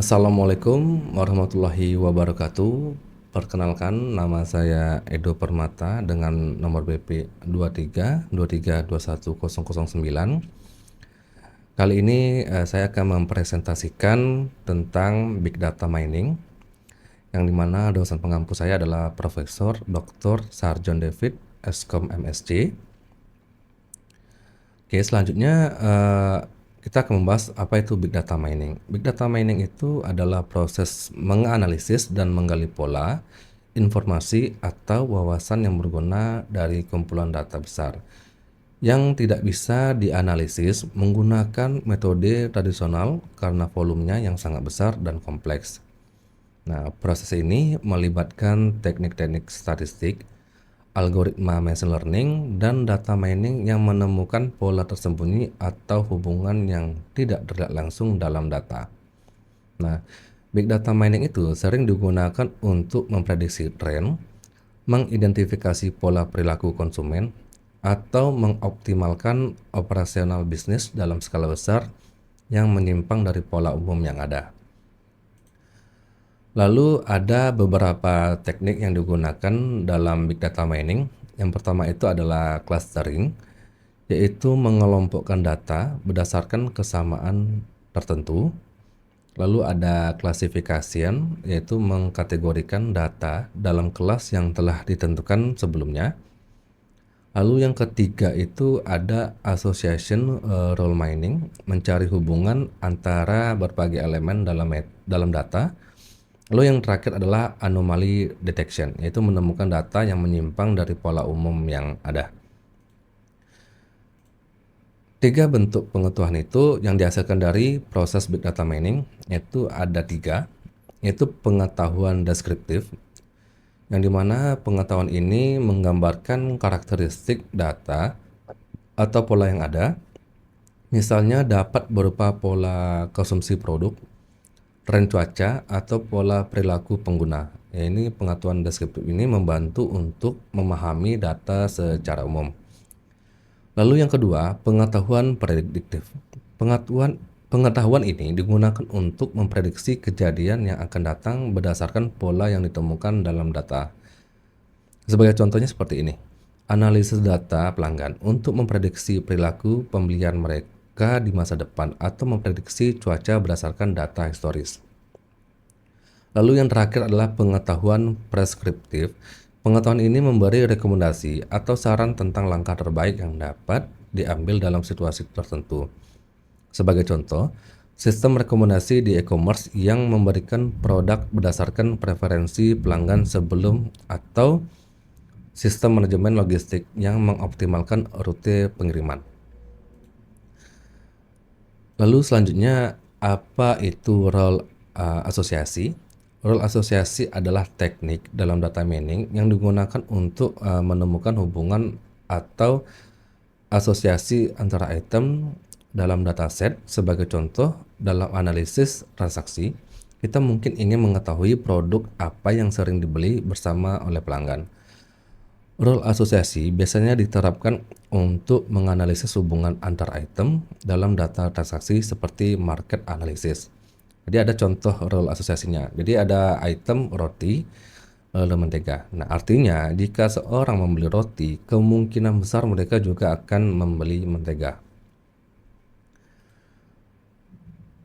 Assalamualaikum warahmatullahi wabarakatuh. Perkenalkan, nama saya Edo Permata dengan nomor BP 2323210009. Kali ini saya akan mempresentasikan tentang Big Data Mining, yang dimana dosen pengampu saya adalah Profesor Dr. Sarjon David, Eskom MSc. Oke, selanjutnya kita akan membahas apa itu Big Data Mining. Big Data Mining itu adalah proses menganalisis dan menggali pola, informasi, atau wawasan yang berguna dari kumpulan data besar yang tidak bisa dianalisis menggunakan metode tradisional karena volumenya yang sangat besar dan kompleks. Nah, proses ini melibatkan teknik-teknik statistik, algoritma machine learning, dan data mining yang menemukan pola tersembunyi atau hubungan yang tidak terlihat langsung dalam data. Nah, big data mining itu sering digunakan untuk memprediksi tren, mengidentifikasi pola perilaku konsumen, atau mengoptimalkan operasional bisnis dalam skala besar yang menyimpang dari pola umum yang ada. Lalu ada beberapa teknik yang digunakan dalam big data mining. Yang pertama itu adalah clustering, yaitu mengelompokkan data berdasarkan kesamaan tertentu. Lalu ada classification, yaitu mengkategorikan data dalam kelas yang telah ditentukan sebelumnya. Lalu yang ketiga itu ada association role mining, mencari hubungan antara berbagai elemen dalam data. Lalu yang terakhir adalah anomaly detection, yaitu menemukan data yang menyimpang dari pola umum yang ada. Tiga bentuk pengetahuan itu yang dihasilkan dari proses big data mining, yaitu ada tiga, yaitu pengetahuan deskriptif, yang dimana pengetahuan ini menggambarkan karakteristik data atau pola yang ada, misalnya dapat berupa pola konsumsi produk, tren cuaca, atau pola perilaku pengguna. Ya, ini pengetahuan deskriptif ini membantu untuk memahami data secara umum. Lalu yang kedua, pengetahuan prediktif. Pengetahuan ini digunakan untuk memprediksi kejadian yang akan datang berdasarkan pola yang ditemukan dalam data. Sebagai contohnya seperti ini. Analisis data pelanggan untuk memprediksi perilaku pembelian mereka di masa depan atau memprediksi cuaca berdasarkan data historis. Lalu yang terakhir adalah pengetahuan preskriptif. Pengetahuan ini memberi rekomendasi atau saran tentang langkah terbaik yang dapat diambil dalam situasi tertentu. Sebagai contoh, sistem rekomendasi di e-commerce yang memberikan produk berdasarkan preferensi pelanggan sebelum, atau sistem manajemen logistik yang mengoptimalkan rute pengiriman. Lalu selanjutnya, apa itu role asosiasi? Role asosiasi adalah teknik dalam data mining yang digunakan untuk menemukan hubungan atau asosiasi antara item dalam dataset. Sebagai contoh, dalam analisis transaksi, kita mungkin ingin mengetahui produk apa yang sering dibeli bersama oleh pelanggan. Role asosiasi biasanya diterapkan untuk menganalisis hubungan antar item dalam data transaksi seperti market analysis. Jadi ada contoh role asosiasinya. Jadi ada item roti, lalu mentega. Nah, artinya jika seorang membeli roti, kemungkinan besar mereka juga akan membeli mentega.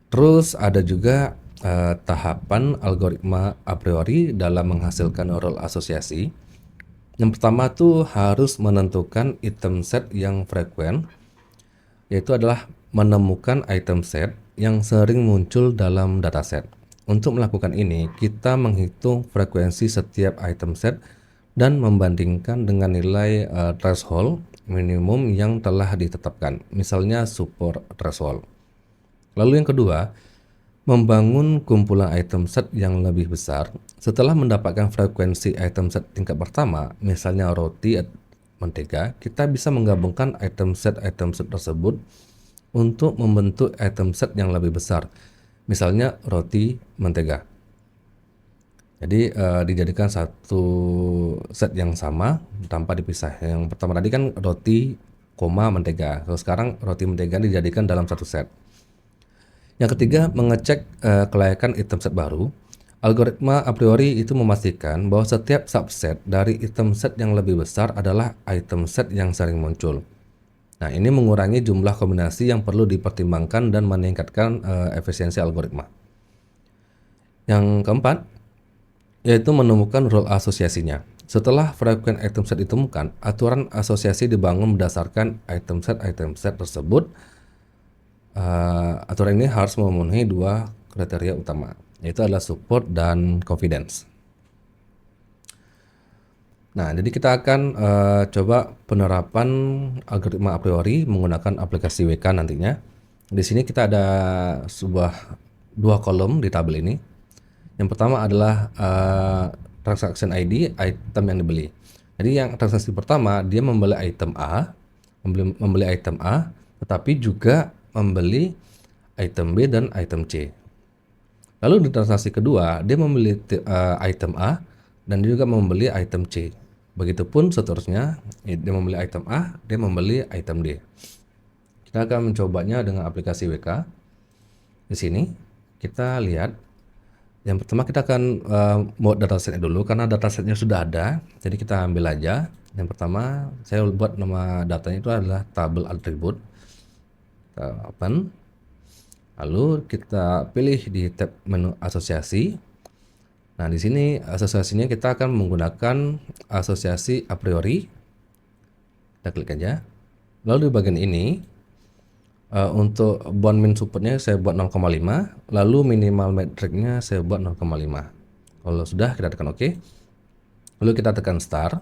Terus ada juga tahapan algoritma a priori dalam menghasilkan role asosiasi. Yang pertama tuh harus menentukan item set yang frekuen, yaitu adalah menemukan item set yang sering muncul dalam dataset. Untuk melakukan ini, kita menghitung frekuensi setiap item set dan membandingkan dengan nilai threshold minimum yang telah ditetapkan, misalnya support threshold. Lalu yang kedua, membangun kumpulan item set yang lebih besar. Setelah mendapatkan frekuensi item set tingkat pertama, misalnya roti atau mentega, kita bisa menggabungkan item set tersebut untuk membentuk item set yang lebih besar, misalnya roti mentega. Jadi dijadikan satu set yang sama tanpa dipisah. Yang pertama tadi kan roti, mentega. Kalau sekarang roti mentega dijadikan dalam satu set. Yang ketiga, mengecek kelayakan item set baru. Algoritma a priori itu memastikan bahwa setiap subset dari item set yang lebih besar adalah item set yang sering muncul. Nah, ini mengurangi jumlah kombinasi yang perlu dipertimbangkan dan meningkatkan efisiensi algoritma. Yang keempat, yaitu menemukan rule asosiasinya. Setelah frekuensi item set ditemukan, aturan asosiasi dibangun berdasarkan item set tersebut. Aturan ini harus memenuhi dua kriteria utama, yaitu adalah support dan confidence. Nah, jadi kita akan coba penerapan algoritma a priori menggunakan aplikasi WK nantinya. Di sini kita ada dua kolom di tabel ini. Yang pertama adalah transaction ID, item yang dibeli. Jadi yang transaksi pertama, dia membeli item A, tetapi juga membeli item B dan item C. Lalu di transaksi kedua, dia membeli item A dan juga membeli item C. Begitupun seterusnya, dia membeli item A, dia membeli item D. Kita akan mencobanya dengan aplikasi WK. Di sini kita lihat, yang pertama kita akan buat datasetnya dulu karena datasetnya sudah ada. Jadi kita ambil aja. Yang pertama saya buat nama datanya itu adalah tabel atribut. Kita open. Lalu kita pilih di tab menu asosiasi. Nah, di sini asosiasinya kita akan menggunakan asosiasi a priori. Kita klik aja. Lalu di bagian ini untuk bound min supportnya saya buat 0,5, lalu minimal metricnya saya buat 0,5. Kalau sudah, kita tekan OK. Lalu kita tekan start.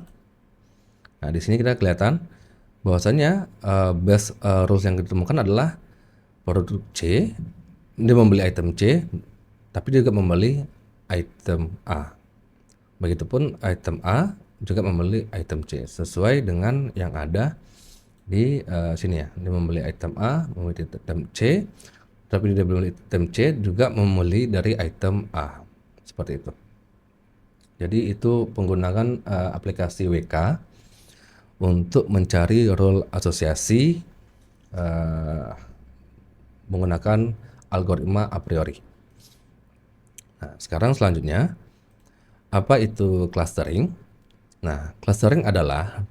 Nah, di sini kita kelihatan bahwasanya base rules yang ditemukan adalah produk C, dia membeli item C, tapi dia juga membeli item A. Begitupun item A juga membeli item C sesuai dengan yang ada di sini ya. Dia membeli item A, membeli item C, tapi dia membeli item C juga membeli dari item A. Seperti itu. Jadi itu penggunaan aplikasi WK untuk mencari rule asosiasi menggunakan algoritma a priori. Nah, sekarang selanjutnya, apa itu clustering? Nah, clustering adalah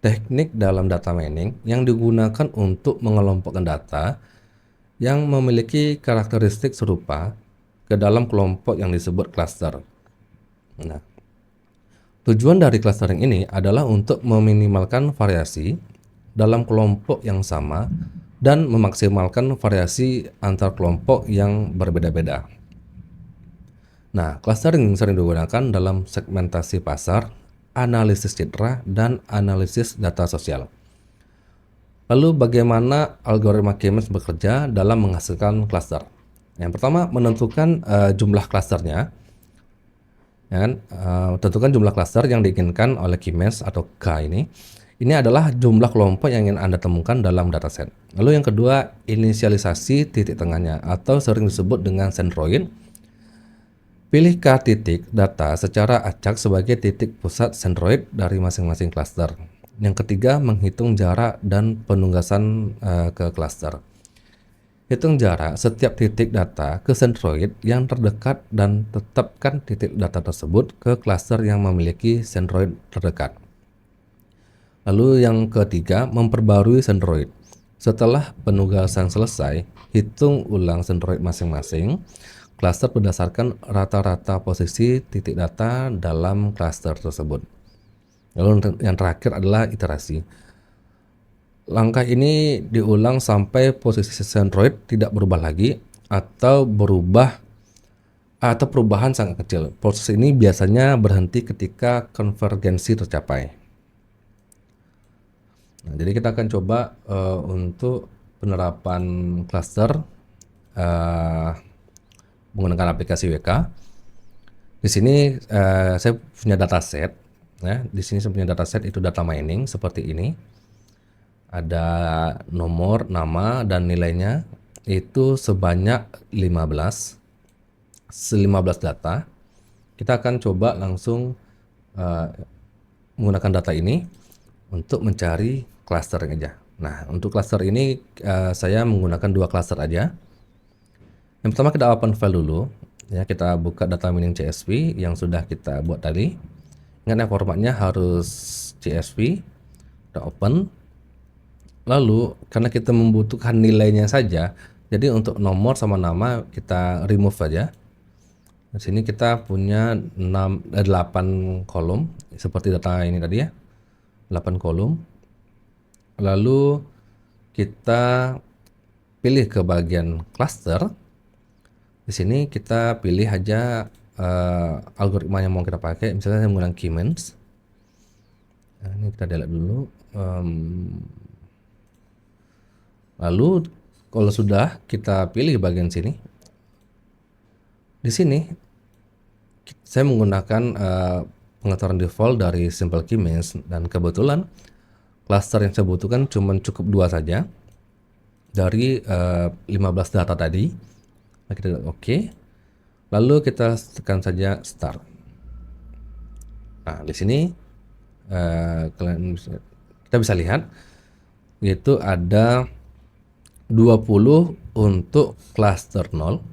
teknik dalam data mining yang digunakan untuk mengelompokkan data yang memiliki karakteristik serupa ke dalam kelompok yang disebut cluster. Nah, tujuan dari clustering ini adalah untuk meminimalkan variasi dalam kelompok yang sama dan memaksimalkan variasi antar kelompok yang berbeda-beda. Nah, clustering sering digunakan dalam segmentasi pasar, analisis citra, dan analisis data sosial. Lalu bagaimana algoritma K-means bekerja dalam menghasilkan cluster? Yang pertama, menentukan jumlah clusternya. Ya kan? Tentukan jumlah cluster yang diinginkan oleh K-means atau K ini. Ini adalah jumlah kelompok yang ingin Anda temukan dalam dataset. Lalu yang kedua, inisialisasi titik tengahnya atau sering disebut dengan centroid. Pilih K titik data secara acak sebagai titik pusat centroid dari masing-masing cluster. Yang ketiga, menghitung jarak dan penunggasan ke cluster. Hitung jarak setiap titik data ke centroid yang terdekat dan tetapkan titik data tersebut ke cluster yang memiliki centroid terdekat. Lalu yang ketiga, memperbarui centroid. Setelah penugasan selesai, hitung ulang centroid masing-masing cluster berdasarkan rata-rata posisi titik data dalam cluster tersebut. Lalu yang terakhir adalah iterasi. Langkah ini diulang sampai posisi centroid tidak berubah lagi atau perubahan sangat kecil. Proses ini biasanya berhenti ketika konvergensi tercapai. Nah, jadi kita akan coba untuk penerapan cluster menggunakan aplikasi WK. Di sini saya punya dataset. Ya, di sini saya punya dataset itu data mining seperti ini. Ada nomor, nama, dan nilainya itu sebanyak 15 data. Kita akan coba langsung menggunakan data ini untuk mencari clustering aja. Nah, untuk cluster ini saya menggunakan 2 cluster aja. Yang pertama kita open file dulu, ya kita buka data mining CSV yang sudah kita buat tadi. Ingat ya, formatnya harus CSV, kita open. Lalu karena kita membutuhkan nilainya saja, jadi untuk nomor sama nama kita remove saja. Di sini kita punya 8 kolom seperti data ini tadi ya. 8 kolom. Lalu kita pilih ke bagian cluster. Di sini kita pilih aja algoritma yang mau kita pakai, misalnya saya menggunakan K-means. Nah, ini kita delete dulu. Lalu kalau sudah kita pilih bagian sini. Di sini saya menggunakan pengaturan default dari Simple K-means, dan kebetulan cluster yang saya butuhkan cuma cukup 2 saja dari 15 data tadi. Nah, kita oke. Lalu kita tekan saja start. Nah, di sini kita bisa lihat yaitu ada 20 untuk cluster 0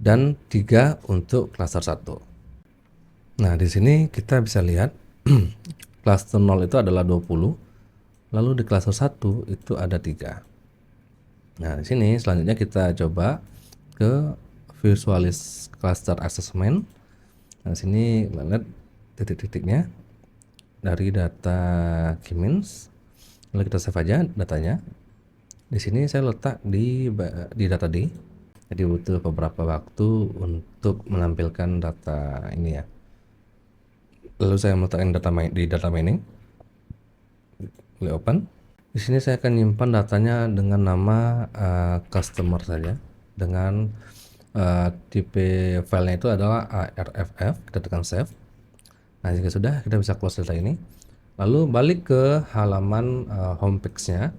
dan 3 untuk cluster 1. Nah, di sini kita bisa lihat cluster 0 itu adalah 20, lalu di cluster 1 itu ada 3. Nah, di sini selanjutnya kita coba ke visualis cluster assessment. Nah, di sini lihat titik-titiknya dari data K-means. Lalu kita save aja datanya. Di sini saya letak di data D. Jadi butuh beberapa waktu untuk menampilkan data ini ya. Lalu saya meletakkan di data mining. Klik open. Di sini saya akan nyimpan datanya dengan nama customer saja, dengan tipe filenya itu adalah ARFF. Kita tekan save. Nah, jika sudah, kita bisa close data ini. Lalu balik ke halaman homepage-nya.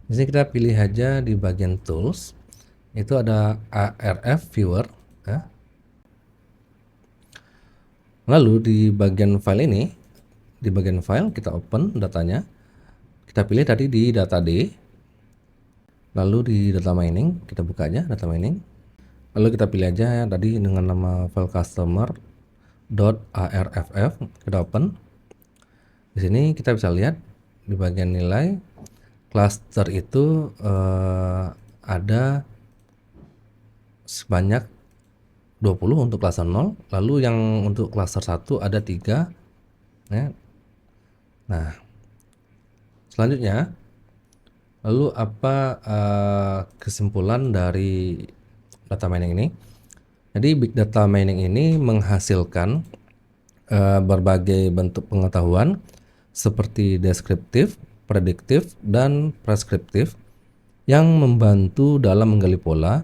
Di sini kita pilih aja di bagian tools. Itu ada ARF viewer ya. Lalu di bagian file ini, di bagian file kita open datanya. Kita pilih tadi di data D. Lalu di data mining kita buka aja data mining. Lalu kita pilih aja ya, tadi dengan nama file customer.arff. Kita open. Di sini kita bisa lihat di bagian nilai cluster itu ada sebanyak 20 untuk cluster 0, lalu yang untuk cluster 1 ada 3 ya. Nah, selanjutnya lalu apa kesimpulan dari data mining ini? Jadi big data mining ini menghasilkan berbagai bentuk pengetahuan seperti deskriptif, prediktif, dan preskriptif yang membantu dalam menggali pola,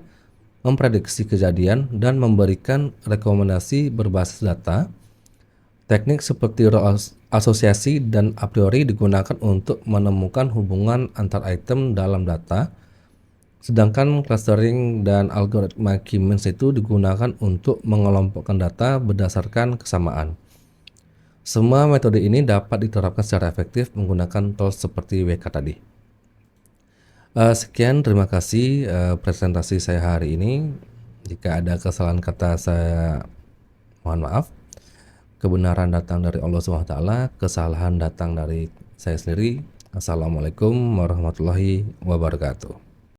memprediksi kejadian, dan memberikan rekomendasi berbasis data. Teknik seperti row asosiasi dan a priori digunakan untuk menemukan hubungan antar item dalam data, sedangkan clustering dan algoritma K-means itu digunakan untuk mengelompokkan data berdasarkan kesamaan. Semua metode ini dapat diterapkan secara efektif menggunakan tools seperti WK tadi. Sekian, terima kasih presentasi saya hari ini. Jika ada kesalahan kata, saya mohon maaf. Kebenaran datang dari Allah SWT, kesalahan datang dari saya sendiri. Assalamualaikum warahmatullahi wabarakatuh.